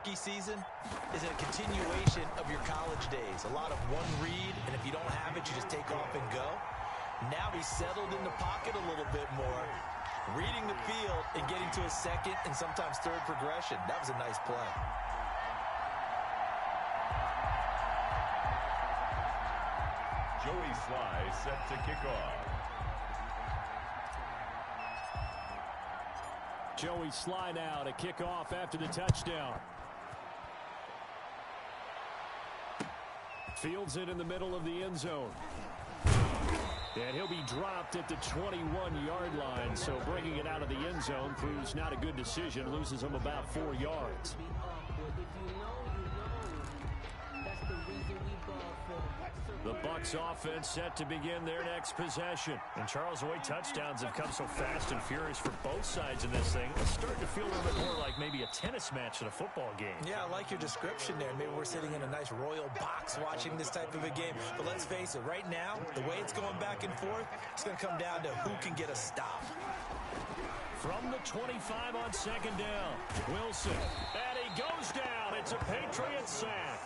rookie season is a continuation of your college days. A lot of one read, and if you don't have it, you just take off and go. Now he's settled in the pocket a little bit more, reading the field and getting to a second and sometimes third progression. That was a nice play. Joey Slye set to kick off. Joey Slye now to kick off after the touchdown. Fields it in the middle of the end zone. And he'll be dropped at the 21-yard line, so bringing it out of the end zone proves not a good decision, loses him about 4 yards. The Bucs offense set to begin their next possession. And Charles, the way touchdowns have come so fast and furious for both sides of this thing, it's starting to feel a little bit more like maybe a tennis match than a football game. Yeah, I like your description there. Maybe we're sitting in a nice royal box watching this type of a game. But let's face it, right now, the way it's going back and forth, it's going to come down to who can get a stop. From the 25 on second down, Wilson. And he goes down. It's a Patriot sack.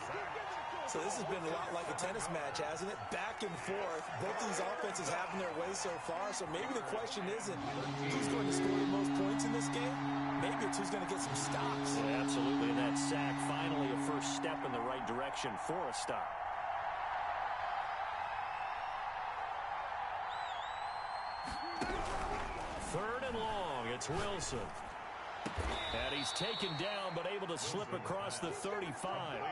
So this has been a lot like a tennis match, hasn't it? Back and forth. Both these offenses having their way so far. So maybe the question isn't who's going to score the most points in this game. Maybe it's who's going to get some stops. Yeah, absolutely. And that sack, finally a first step in the right direction for a stop. Third and long. It's Wilson. And he's taken down, but able to slip across the 35.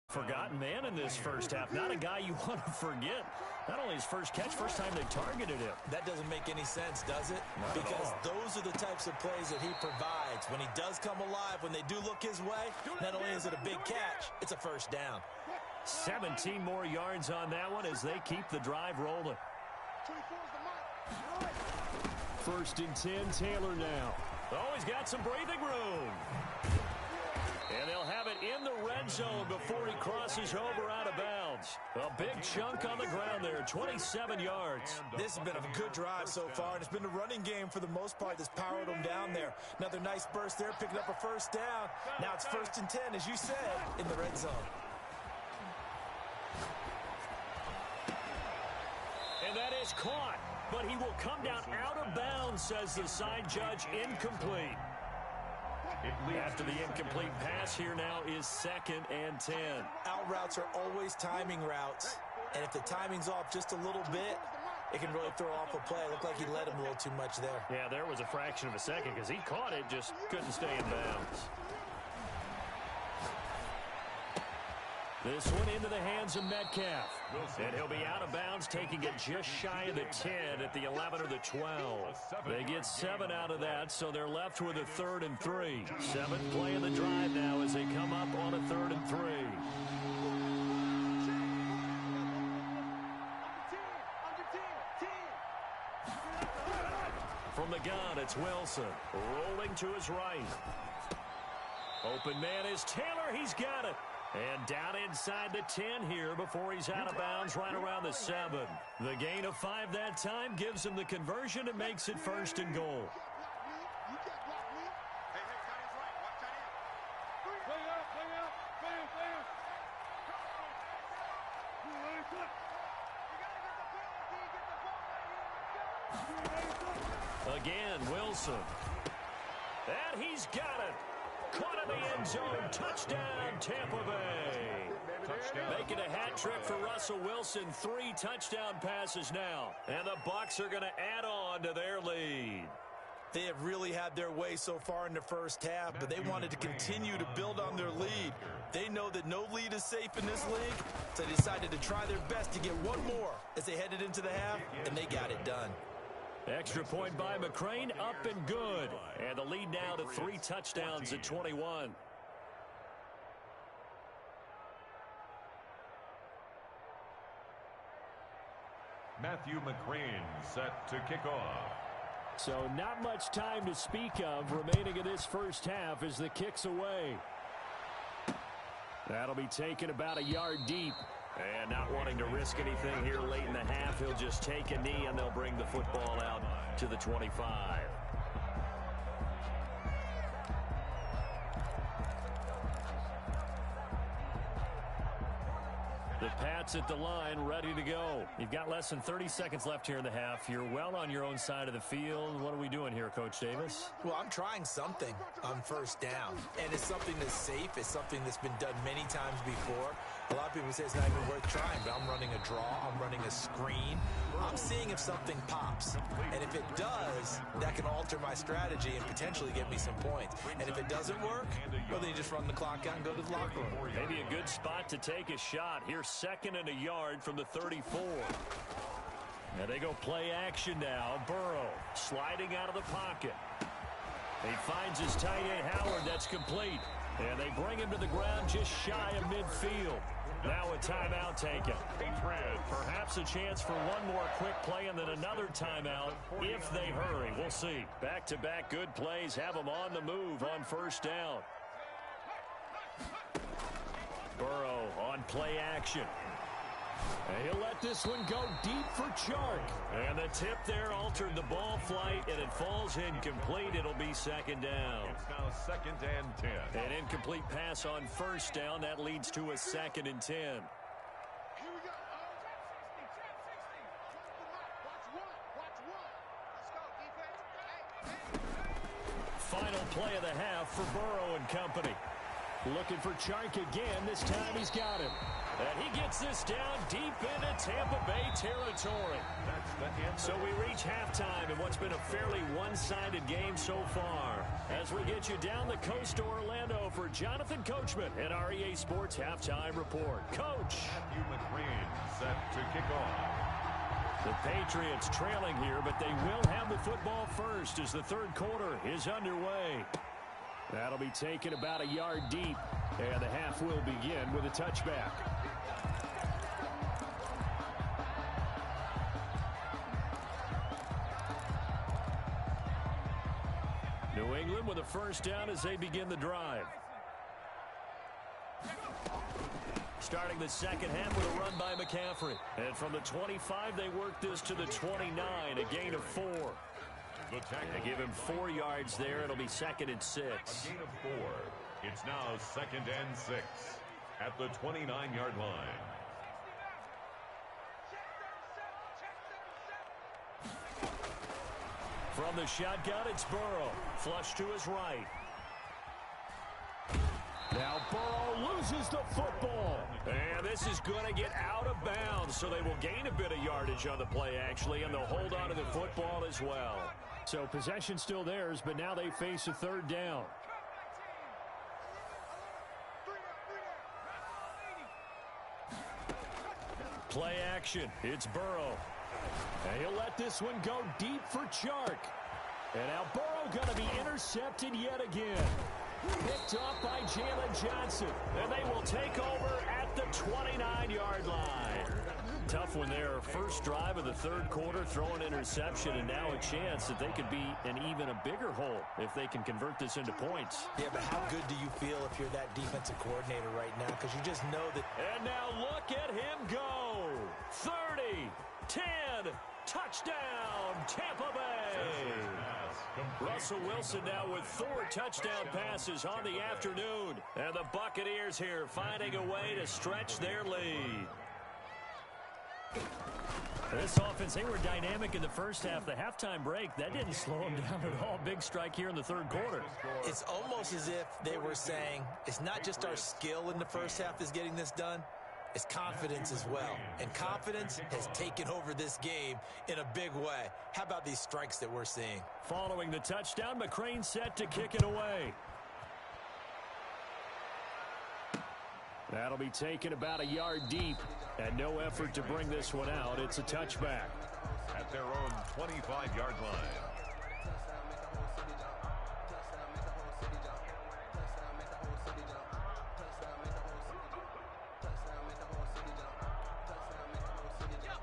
Forgotten man in this first half. Not a guy you want to forget. Not only his first catch, first time they targeted him. That doesn't make any sense, does it? Because those are the types of plays that he provides. When he does come alive, when they do look his way, not only is it a big catch, it's a first down. 17 more yards on that one as they keep the drive rolling. First and 10, Taylor now. Oh, he's got some breathing room. And they'll have it in the red zone before he crosses over out of bounds. A big chunk on the ground there, 27 yards. This has been a good drive so far, and it's been a running game for the most part that's powered them down there. Another nice burst there, picking up a first down. Now it's first and 10, as you said, in the red zone. And that is caught, but he will come down out of bounds, says the side judge, incomplete. After the incomplete pass, here now is second and 10. Out routes are always timing routes, and if the timing's off just a little bit, it can really throw off a play. It looked like he led him a little too much there. Yeah, there was a fraction of a second because he caught it, just couldn't stay in bounds. This one into the hands of Metcalf. And he'll be out of bounds, taking it just shy of the 10 at the 11 or the 12. They get 7 out of that, so they're left with a 3rd and 3. 7th play of the drive now as they come up on a 3rd and 3. From the gun, it's Wilson. Rolling to his right. Open man is Taylor. He's got it. And down inside the 10 here before he's out of bounds right around the 7. The gain of 5 that time gives him the conversion and makes it 1st and goal. Again, Wilson. And he's got it. Caught in the end zone. Touchdown, Tampa Bay. Making a hat trick for Russell Wilson. 3 touchdown passes now. And the Bucs are going to add on to their lead. They have really had their way so far in the first half, but they wanted to continue to build on their lead. They know that no lead is safe in this league, so they decided to try their best to get one more as they headed into the half, and they got it done. Extra point by McCrane, up and good. And the lead now to 3 touchdowns at 21. Matthew McCrane set to kick off. So not much time to speak of remaining in this first half as the kick's away. That'll be taken about a yard deep. And not wanting to risk anything here late in the half, he'll just take a knee and they'll bring the football out to the 25. Pats at the line, ready to go. You've got less than 30 seconds left here in the half. You're well on your own side of the field. What are we doing here, Coach Davis? Well, I'm trying something on first down, and it's something that's safe. It's something that's been done many times before. A lot of people say it's not even worth trying, but I'm running a draw. I'm running a screen. I'm seeing if something pops, and if it does, that can alter my strategy and potentially get me some points. And if it doesn't work, well, then you just run the clock out and go to the locker room. Maybe a good spot to take a shot. Here's 2nd and a yard from the 34. Now they go play action now. Burrow sliding out of the pocket. He finds his tight end Howard. That's complete. And they bring him to the ground just shy of midfield. Now a timeout taken. Perhaps a chance for one more quick play and then another timeout if they hurry. We'll see. Back-to-back good plays have them on the move on first down. Burrow on play action. And he'll let this one go deep for Chark. And the tip there altered the ball flight, and it falls incomplete. It'll be 2nd down. It's now 2nd and 10. An incomplete pass on first down. That leads to a 2nd and 10. Final play of the half for Burrow and company. Looking for Chark again. This time he's got him. And he gets this down deep into Tampa Bay territory. So we reach halftime in what's been a fairly one-sided game so far. As we get you down the coast to Orlando for Jonathan Coachman and our EA Sports Halftime Report. Coach. Matthew McCrane set to kick off. The Patriots trailing here, but they will have the football first as the third quarter is underway. That'll be taken about a yard deep, and the half will begin with a touchback. New England with a first down as they begin the drive. Starting the second half with a run by McCaffrey. And from the 25, they work this to the 29, a gain of 4. They give him 4 yards there. It'll be 2nd and 6. A gain of 4. It's now 2nd and 6 at the 29-yard line. From the shotgun, it's Burrow. Flush to his right. Now Burrow loses the football. And this is going to get out of bounds, so they will gain a bit of yardage on the play, actually, and they'll hold on to the football as well. So possession still theirs, but now they face a 3rd down. Play action. It's Burrow. And he'll let this one go deep for Chark. And now Burrow going to be intercepted yet again. Picked off by Jalen Johnson. And they will take over at the 29-yard line. Tough one there. First drive of the third quarter, throw an interception, and now a chance that they could be in even a bigger hole if they can convert this into points. Yeah, but how good do you feel if you're that defensive coordinator right now? Because you just know that. And now look at him go. 30, 10, touchdown, Tampa Bay. Russell Wilson now with 4 touchdown passes on the afternoon. And the Buccaneers here finding a way to stretch their lead. This offense, they were dynamic in the first half. The halftime break, that didn't slow them down at all. Big strike here in the third quarter. It's almost as if they were saying, it's not just our skill in the first half that's getting this done. It's confidence as well. And confidence has taken over this game in a big way. How about these strikes that we're seeing? Following the touchdown, McCrane set to kick it away. That'll be taken about a yard deep. And no effort to bring this one out. It's a touchback. At their own 25-yard line.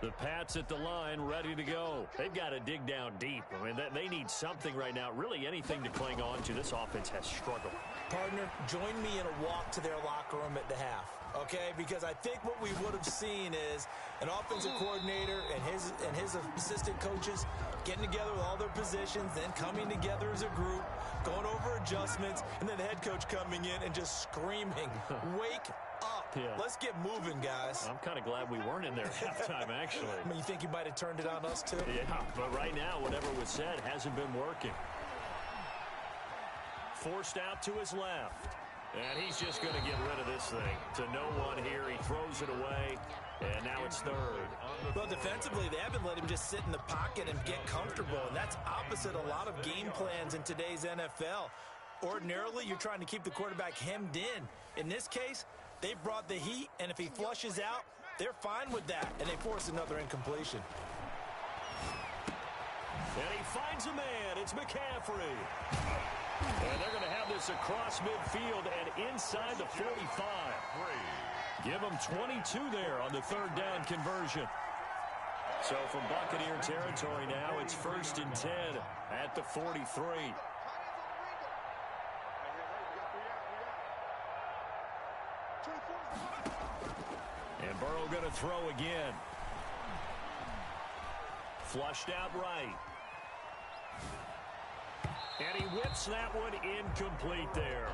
The Pats at the line, ready to go. They've got to dig down deep. I mean, they need something right now, really anything to cling on to. This offense has struggled. Partner, join me in a walk to their locker room at the half, okay? Because I think what we would have seen is an offensive coordinator and his assistant coaches getting together with all their positions, then coming together as a group, going over adjustments, and then the head coach coming in and just screaming, wake up. Yeah. Let's get moving, guys. I'm kind of glad we weren't in there at halftime, actually. I mean, you think you might have turned it on us, too? Yeah, but right now, whatever was said hasn't been working. Forced out to his left. And he's just going to get rid of this thing. To no one here. He throws it away. And now it's third. Well, defensively, they haven't let him just sit in the pocket and get comfortable. And that's opposite a lot of game plans in today's NFL. Ordinarily, you're trying to keep the quarterback hemmed in. In this case, they brought the heat, and if he flushes out, they're fine with that. And they force another incompletion. And he finds a man. It's McCaffrey. And they're going to have this across midfield and inside the 45. Give them 22 there on the third down conversion. So from Buccaneer territory now, it's 1st and 10 at the 43. And Burrow going to throw again. Flushed out right. And he whips that one incomplete there.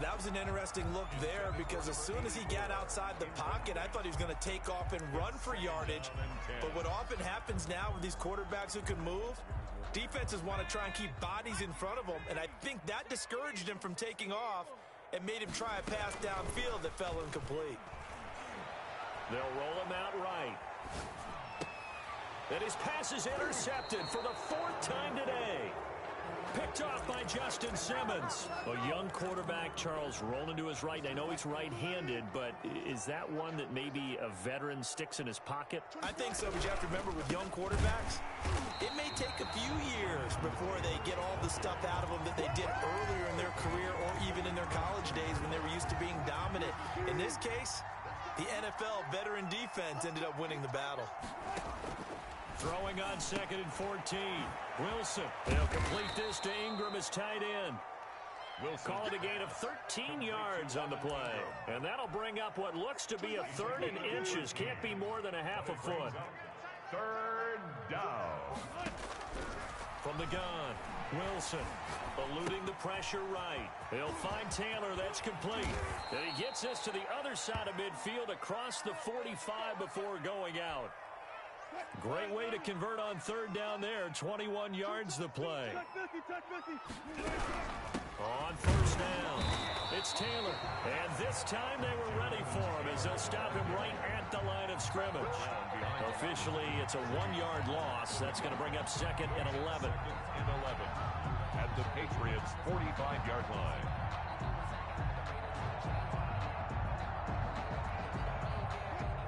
That was an interesting look there because as soon as he got outside the pocket, I thought he was going to take off and run for yardage. But what often happens now with these quarterbacks who can move, defenses want to try and keep bodies in front of them, and I think that discouraged him from taking off and made him try a pass downfield that fell incomplete. They'll roll him out right. And his pass is intercepted for the 4th time today. Picked off by Justin Simmons. A young quarterback, Charles, rolling to his right. I know he's right-handed, but is that one that maybe a veteran sticks in his pocket? I think so, but you have to remember with young quarterbacks, it may take a few years before they get all the stuff out of them that they did earlier in their career or even in their college days when they were used to being dominant. In this case, the NFL veteran defense ended up winning the battle. Throwing on 2nd and 14. Wilson. They'll complete this to Ingram as tight end. Wilson. Call it a gain of 13 yards on the play. And that'll bring up what looks to be a 3rd and inches. Can't be more than a half a foot. 3rd down. From the gun, Wilson eluding the pressure right. He'll find Taylor. That's complete. And he gets this to the other side of midfield across the 45 before going out. Great way to convert on 3rd down there. 21 yards the play. On 1st down, it's Taylor. And this time they were ready for him as they'll stop him right at the line of scrimmage. Officially, it's a 1-yard loss. That's going to bring up 2nd and 11. At the Patriots' 45-yard line.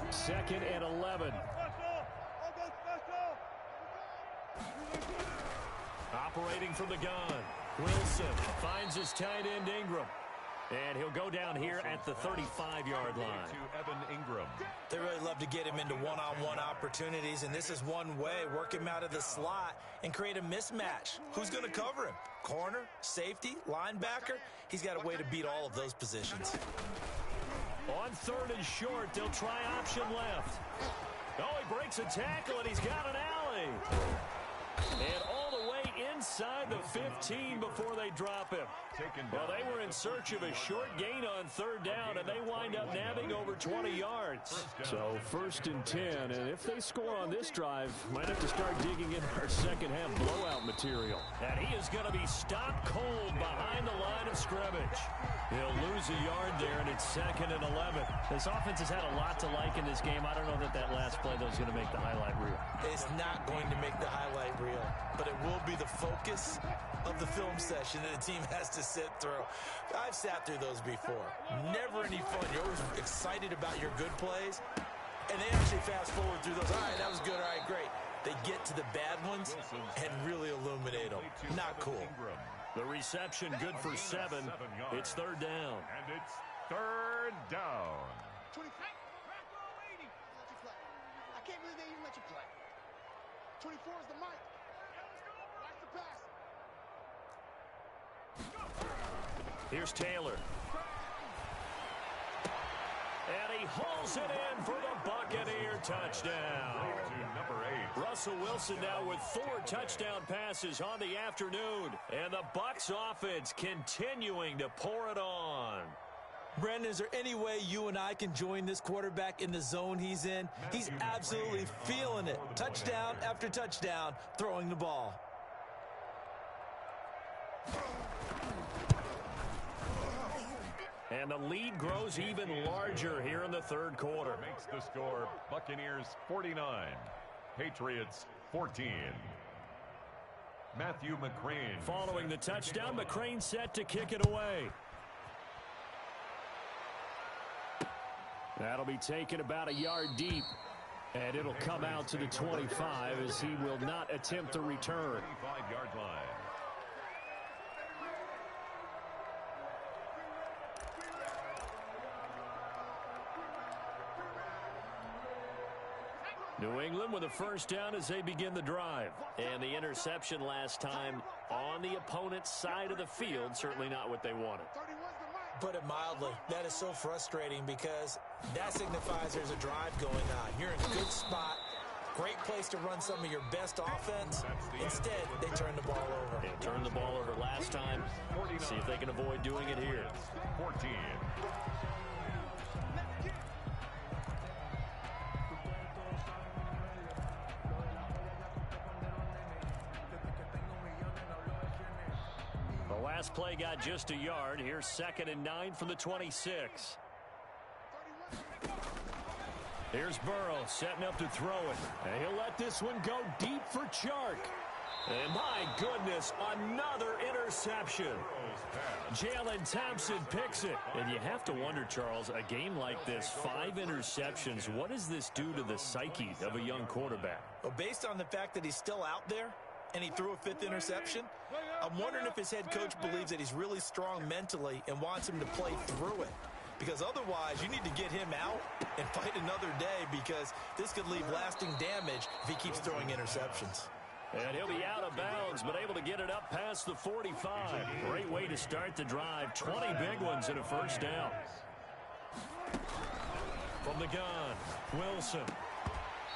Second and 11. Operating from the gun. Wilson finds his tight end Ingram. And he'll go down here at the 35-yard line. To Evan Ingram. They really love to get him into one-on-one opportunities, and this is one way. Work him out of the slot and create a mismatch. Who's going to cover him? Corner, safety, linebacker? He's got a way to beat all of those positions. On 3rd and short, they'll try option left. Oh, he breaks a tackle, and he's got an alley. And all the way inside the 15 before they drop him. Well, they were in search of a short gain on 3rd down, and they wind up nabbing over 20 yards. So 1st and 10, and if they score on this drive, might have to start digging in our second-half blowout material. And he is going to be stopped cold behind the line of scrimmage. He'll lose a yard there, and it's 2nd and 11. This offense has had a lot to like in this game. I don't know that last play, though, is going to make the highlight reel. It's not going to make the highlight reel, but it will be the focus of the film session that the team has to sit through. I've sat through those before. Never any fun. You're always excited about your good plays, and they actually fast forward through those. All right, that was good. All right, great. They get to the bad ones and really illuminate them. Not cool. The reception good for 7. It's 3rd down. And it's 3rd down. I can't believe they even let you play. 24 is the mic. Watch the pass. Here's Taylor. And he hauls it in for the Buccaneer touchdown. Number 8. Russell Wilson now with 4 touchdown passes on the afternoon. And the Bucs offense continuing to pour it on. Brandon, is there any way you and I can join this quarterback in the zone he's in? He's absolutely feeling it. Touchdown after touchdown, throwing the ball. And the lead grows even larger here in the third quarter. Makes the score Buccaneers 49, Patriots 14. Matthew McCrane. Following the touchdown, McCrane set to kick it away. That'll be taken about a yard deep. And it'll come out to the 25 as he will not attempt to return. 25-yard line. New England with a first down as they begin the drive. And the interception last time on the opponent's side of the field, certainly not what they wanted. Put it mildly, that is so frustrating because that signifies there's a drive going on. You're in a good spot, great place to run some of your best offense. Instead, they turn the ball over. They turned the ball over last time. See if they can avoid doing it here. 14. Last play got just a yard. Here's 2nd and 9 from the 26. Here's Burrow setting up to throw it. And he'll let this one go deep for Chark. And my goodness, another interception. Jalen Thompson picks it. And you have to wonder, Charles, a game like this, 5 interceptions, what does this do to the psyche of a young quarterback? Well, based on the fact that he's still out there, and he threw a 5th interception, I'm wondering if his head coach believes that he's really strong mentally and wants him to play through it. Because otherwise, you need to get him out and fight another day because this could leave lasting damage if he keeps throwing interceptions. And he'll be out of bounds, but able to get it up past the 45. Great way to start the drive. 20 big ones and a first down. From the gun, Wilson.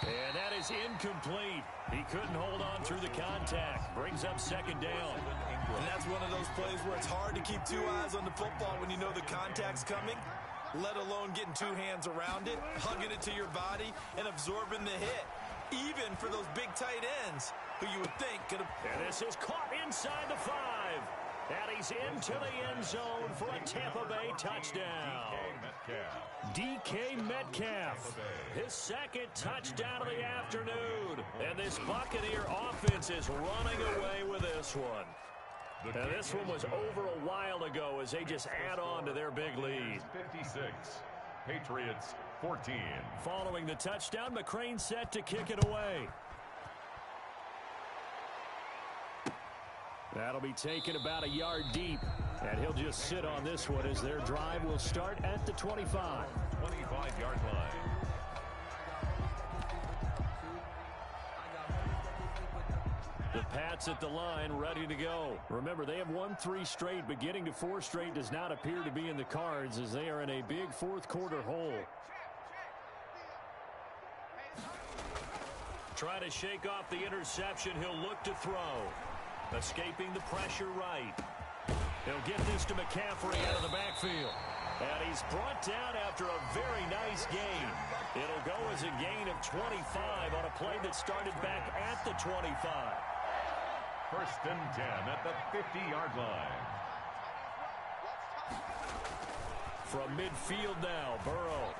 And that is incomplete. He couldn't hold on through the contact. Brings up 2nd down. And that's one of those plays where it's hard to keep 2 eyes on the football when you know the contact's coming, let alone getting 2 hands around it, hugging it to your body, and absorbing the hit. Even for those big tight ends who you would think could have... And this is caught inside the 5. And he's into the end zone for a Tampa Bay touchdown. DK Metcalf, his 2nd touchdown of the afternoon. And this Buccaneer offense is running away with this one. And this one was over a while ago as they just add on to their big lead. 56, Patriots 14. Following the touchdown, McCrane set to kick it away. That'll be taken about a yard deep. And he'll just sit on this one as their drive will start at the 25. 25-yard line. The Pats at the line ready to go. Remember, they have won 3 straight, but getting to 4 straight does not appear to be in the cards as they are in a big fourth quarter hole. Trying to shake off the interception. He'll look to throw. Escaping the pressure right. He'll get this to McCaffrey out of the backfield. And he's brought down after a very nice gain. It'll go as a gain of 25 on a play that started back at the 25. 1st and 10 at the 50-yard line. From midfield now, Burrow.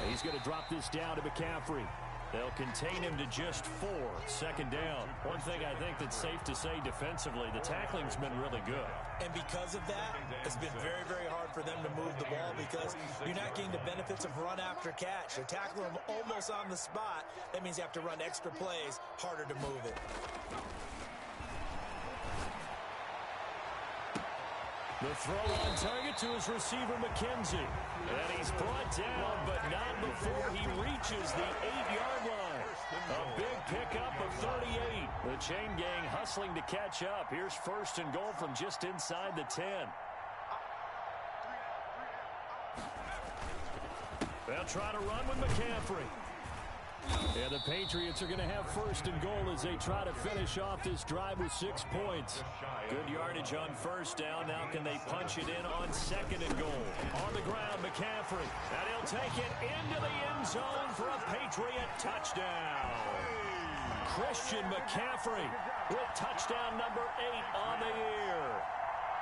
He's going to drop this down to McCaffrey. They'll contain him to just 4. 2nd down. One thing I think that's safe to say defensively, the tackling's been really good. And because of that, it's been very, very hard for them to move the ball because you're not getting the benefits of run after catch. They're tackling them almost on the spot. That means you have to run extra plays, harder to move it. The throw on target to his receiver, McKenzie. And he's brought down, but not before he reaches the 8-yard line. A big pickup of 38. The chain gang hustling to catch up. Here's 1st and goal from just inside the 10. They'll try to run with McCaffrey. And the Patriots are going to have first and goal as they try to finish off this drive with 6 points. Good yardage on first down. Now can they punch it in on second and goal? On the ground, McCaffrey. And he'll take it into the end zone for a Patriot touchdown. Christian McCaffrey with touchdown number 8 on the year.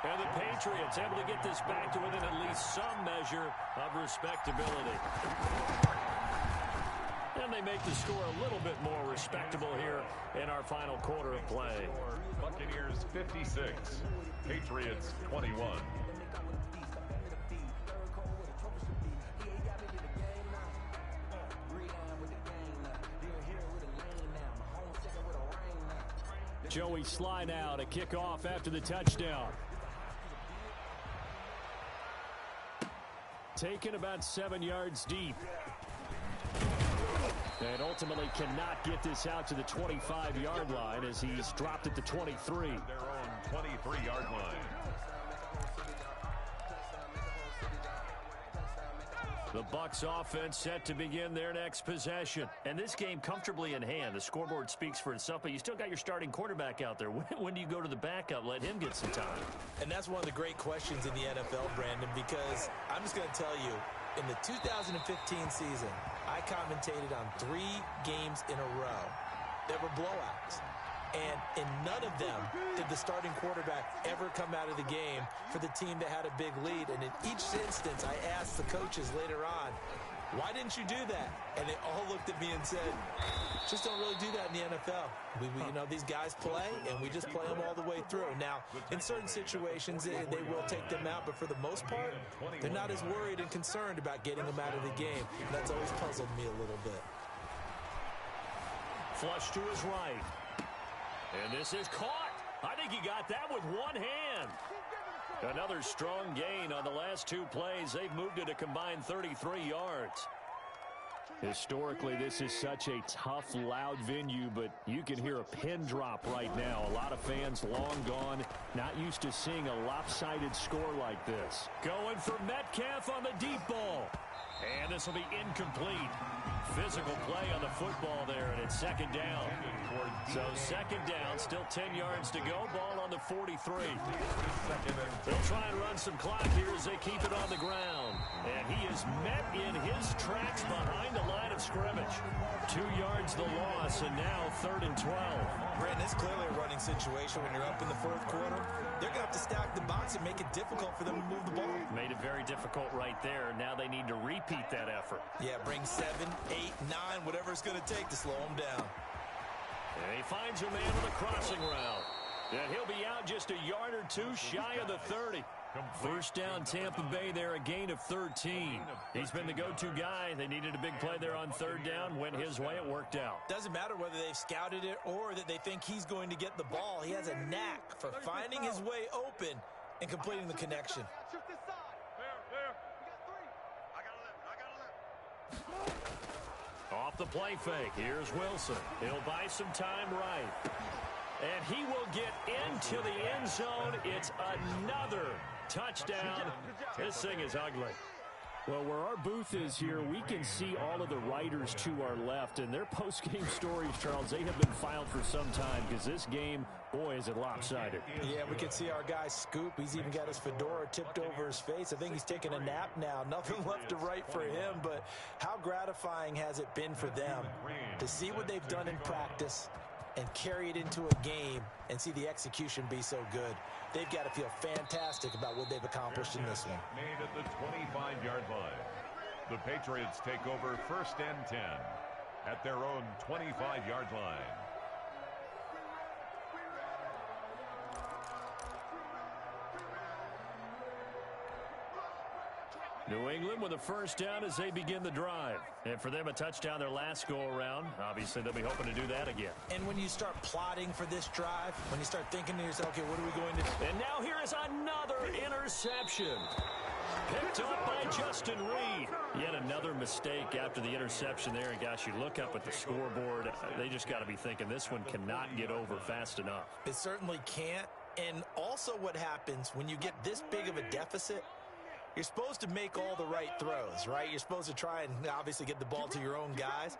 And the Patriots able to get this back to within at least some measure of respectability. And they make the score a little bit more respectable here in our final quarter of play. Buccaneers 56, Patriots 21. Joey Sly now to kick off after the touchdown. Taken about 7 yards deep. And ultimately cannot get this out to the 25-yard line as he's dropped at the 23. Their own 23-yard line. The Bucs offense set to begin their next possession. And this game comfortably in hand. The scoreboard speaks for itself, but you still got your starting quarterback out there. When do you go to the backup? Let him get some time. And that's one of the great questions in the NFL, Brandon, because I'm just going to tell you, in the 2015 season, I commentated on 3 games in a row that were blowouts. And in none of them did the starting quarterback ever come out of the game for the team that had a big lead. And in each instance, I asked the coaches later on, why didn't you do that? And they all looked at me and said, just don't really do that in the NFL. You know, these guys play, and we just play them all the way through. Now, in certain situations, they will take them out, but for the most part, they're not as worried and concerned about getting them out of the game. And that's always puzzled me a little bit. Flush to his right. And this is caught. I think he got that with one hand. Another strong gain on the last 2 plays. They've moved it a combined 33 yards. Historically, this is such a tough, loud venue, but you can hear a pin drop right now. A lot of fans long gone, not used to seeing a lopsided score like this. Going for Metcalf on the deep ball. And this will be incomplete. Physical play on the football there, and it's second down. So second down, still 10 yards to go. Ball on the 43. They'll try and run some clock here as they keep it on the ground. And he is met in his tracks behind the line of scrimmage. 2 yards the loss, and now 3rd and 12. Brandon, it's clearly a running situation when you're up in the 4th quarter. They're going to have to stack the box and make it difficult for them to move the ball. Made it very difficult right there. Now they need to repeat that effort. Yeah, bring 7, 8, 9, whatever it's going to take to slow them down. And he finds a man on the crossing route. And he'll be out just a yard or 2 shy of the 30. First down, Tampa Bay there, a gain of 13. He's been the go-to guy. They needed a big play there on 3rd down. Went his way, it worked out. Doesn't matter whether they've scouted it or that they think he's going to get the ball. He has a knack for finding his way open and completing the connection. Off the play fake, here's Wilson. He'll buy some time right. And he will get into the end zone. It's another touchdown. This thing is ugly. Well, where our booth is here, we can see all of the writers to our left. And their post-game stories, Charles, they have been filed for some time because this game, boy, is it lopsided. Yeah, we can see our guy Scoop. He's even got his fedora tipped over his face. I think he's taking a nap now. Nothing left to write for him, but how gratifying has it been for them to see what they've done in practice and carry it into a game and see the execution be so good. They've got to feel fantastic about what they've accomplished in this one. Made at the 25-yard line. The Patriots take over 1st and 10 at their own 25-yard line. New England with a first down as they begin the drive. And for them, a touchdown their last go-around. Obviously, they'll be hoping to do that again. And when you start plotting for this drive, when you start thinking to yourself, okay, what are we going to do? And now here is another interception. Picked up by Justin Reed. Yet another mistake after the interception there. And, gosh, you look up at the scoreboard. They just got to be thinking this one cannot get over fast enough. It certainly can't. And also what happens when you get this big of a deficit, you're supposed to make all the right throws, right? You're supposed to try and obviously get the ball to your own guys.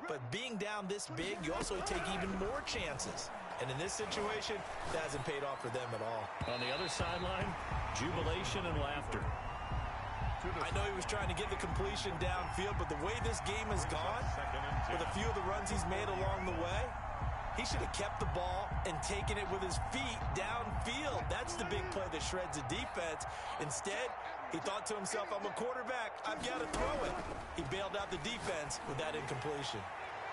But being down this big, you also take even more chances. And in this situation, that hasn't paid off for them at all. On the other sideline, jubilation and laughter. I know he was trying to get the completion downfield, but the way this game has gone, with a few of the runs he's made along the way, he should have kept the ball and taken it with his feet downfield. That's the big play that shreds a defense. Instead, he thought to himself, I'm a quarterback. I've got to throw it. He bailed out the defense with that incompletion.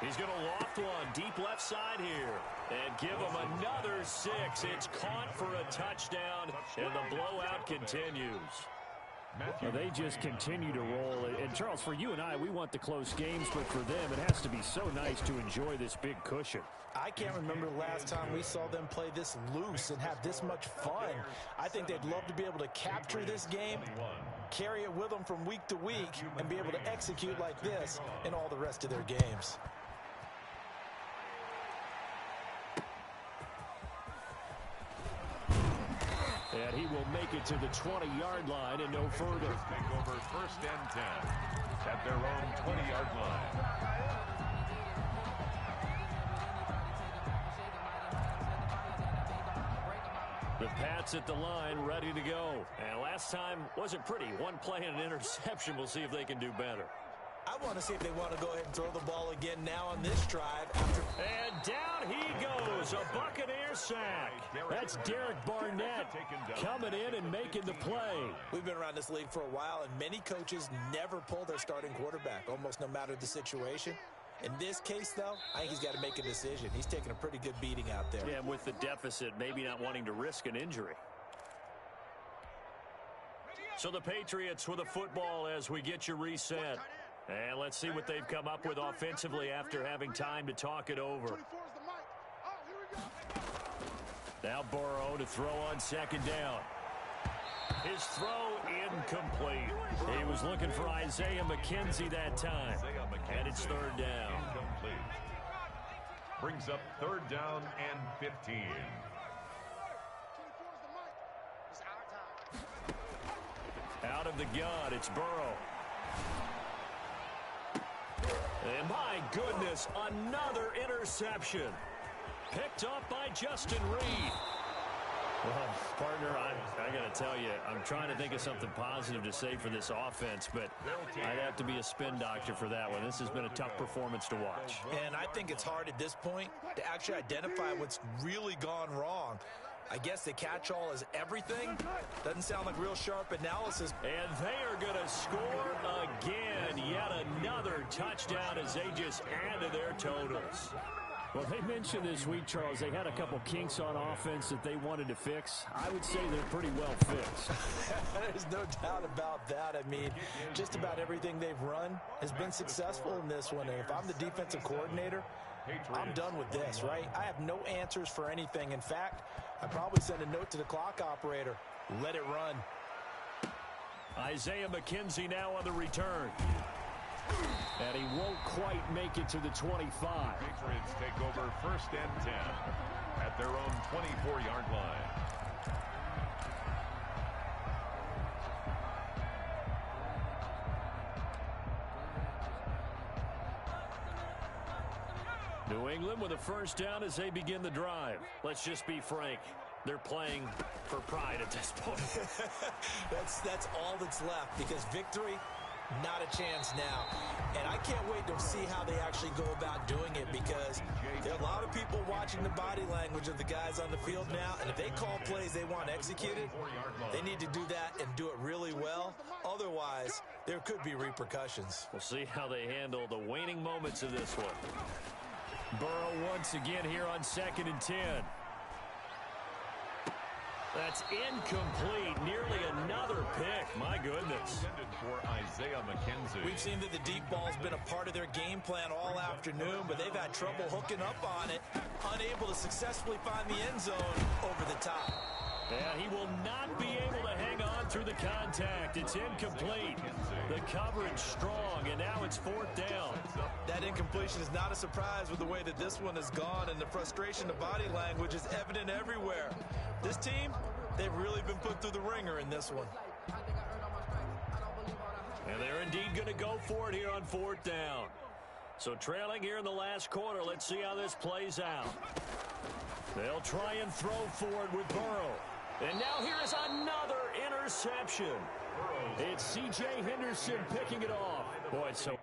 He's going to loft one deep left side here and give him another 6. It's caught for a touchdown, and the blowout continues. Well, they just continue to roll. And, Charles, for you and I, we want the close games, but for them, it has to be so nice to enjoy this big cushion. I can't remember the last time we saw them play this loose and have this much fun. I think they'd love to be able to capture this game, carry it with them from week to week, and be able to execute like this in all the rest of their games. And he will make it to the 20-yard line and no further. Take over 1st and 10 at their own 20-yard line. The Pats at the line, ready to go. And last time wasn't pretty. One play and an interception. We'll see if they can do better. I want to see if they want to go ahead and throw the ball again now on this drive. And down he goes, a Buccaneer sack. That's Derek Barnett coming in and making the play. We've been around this league for a while, and many coaches never pull their starting quarterback, almost no matter the situation. In this case, though, I think he's got to make a decision. He's taking a pretty good beating out there. Yeah, and with the deficit, maybe not wanting to risk an injury. So the Patriots with a football as we get you reset. And let's see what they've come up with offensively after having time to talk it over. Now Burrow to throw on 2nd down. His throw incomplete. He was looking for Isaiah McKenzie that time. And it's 3rd down. Incomplete. Brings up 3rd down and 15. Out of the gun, it's Burrow. And my goodness, another interception. Picked up by Justin Reed. Well, partner, I got to tell you, I'm trying to think of something positive to say for this offense, but I'd have to be a spin doctor for that one. This has been a tough performance to watch. And I think it's hard at this point to actually identify what's really gone wrong. I guess the catch-all is everything. Doesn't sound like real sharp analysis. And they are going to score again. Yet another touchdown as they just add to their totals. Well, they mentioned this week, Charles, they had a couple kinks on offense that they wanted to fix. I would say they're pretty well fixed. There's no doubt about that. I mean, just about everything they've run has been successful in this one. And if I'm the defensive coordinator, I'm done with this, right? I have no answers for anything. In fact, I'd probably send a note to the clock operator. Let it run. Isaiah McKenzie now on the return. And he won't quite make it to the 25. Patriots take over 1st and 10 at their own 24-yard line. New England with a 1st down as they begin the drive. Let's just be frank. They're playing for pride at this point. That's all that's left, because victory, not a chance now. And I can't wait to see how they actually go about doing it, because there are a lot of people watching the body language of the guys on the field now, and if they call plays they want executed, they need to do that and do it really well. Otherwise, there could be repercussions. We'll see how they handle the waning moments of this one. Burrow once again here on 2nd and 10. That's incomplete. Nearly another pick. My goodness. For Isaiah McKenzie. We've seen that the deep ball's been a part of their game plan all afternoon, but they've had trouble hooking up on it, unable to successfully find the end zone over the top. Yeah, he will not be able to hang on through the contact. It's incomplete. The coverage strong, and now it's 4th down. That incompletion is not a surprise with the way that this one has gone, and the frustration of body language is evident everywhere. This team, they've really been put through the ringer in this one. And they're indeed going to go for it here on 4th down. So trailing here in the last quarter. Let's see how this plays out. They'll try and throw forward with Burrow. And now here is another interception. It's C.J. Henderson picking it off. Boy, so...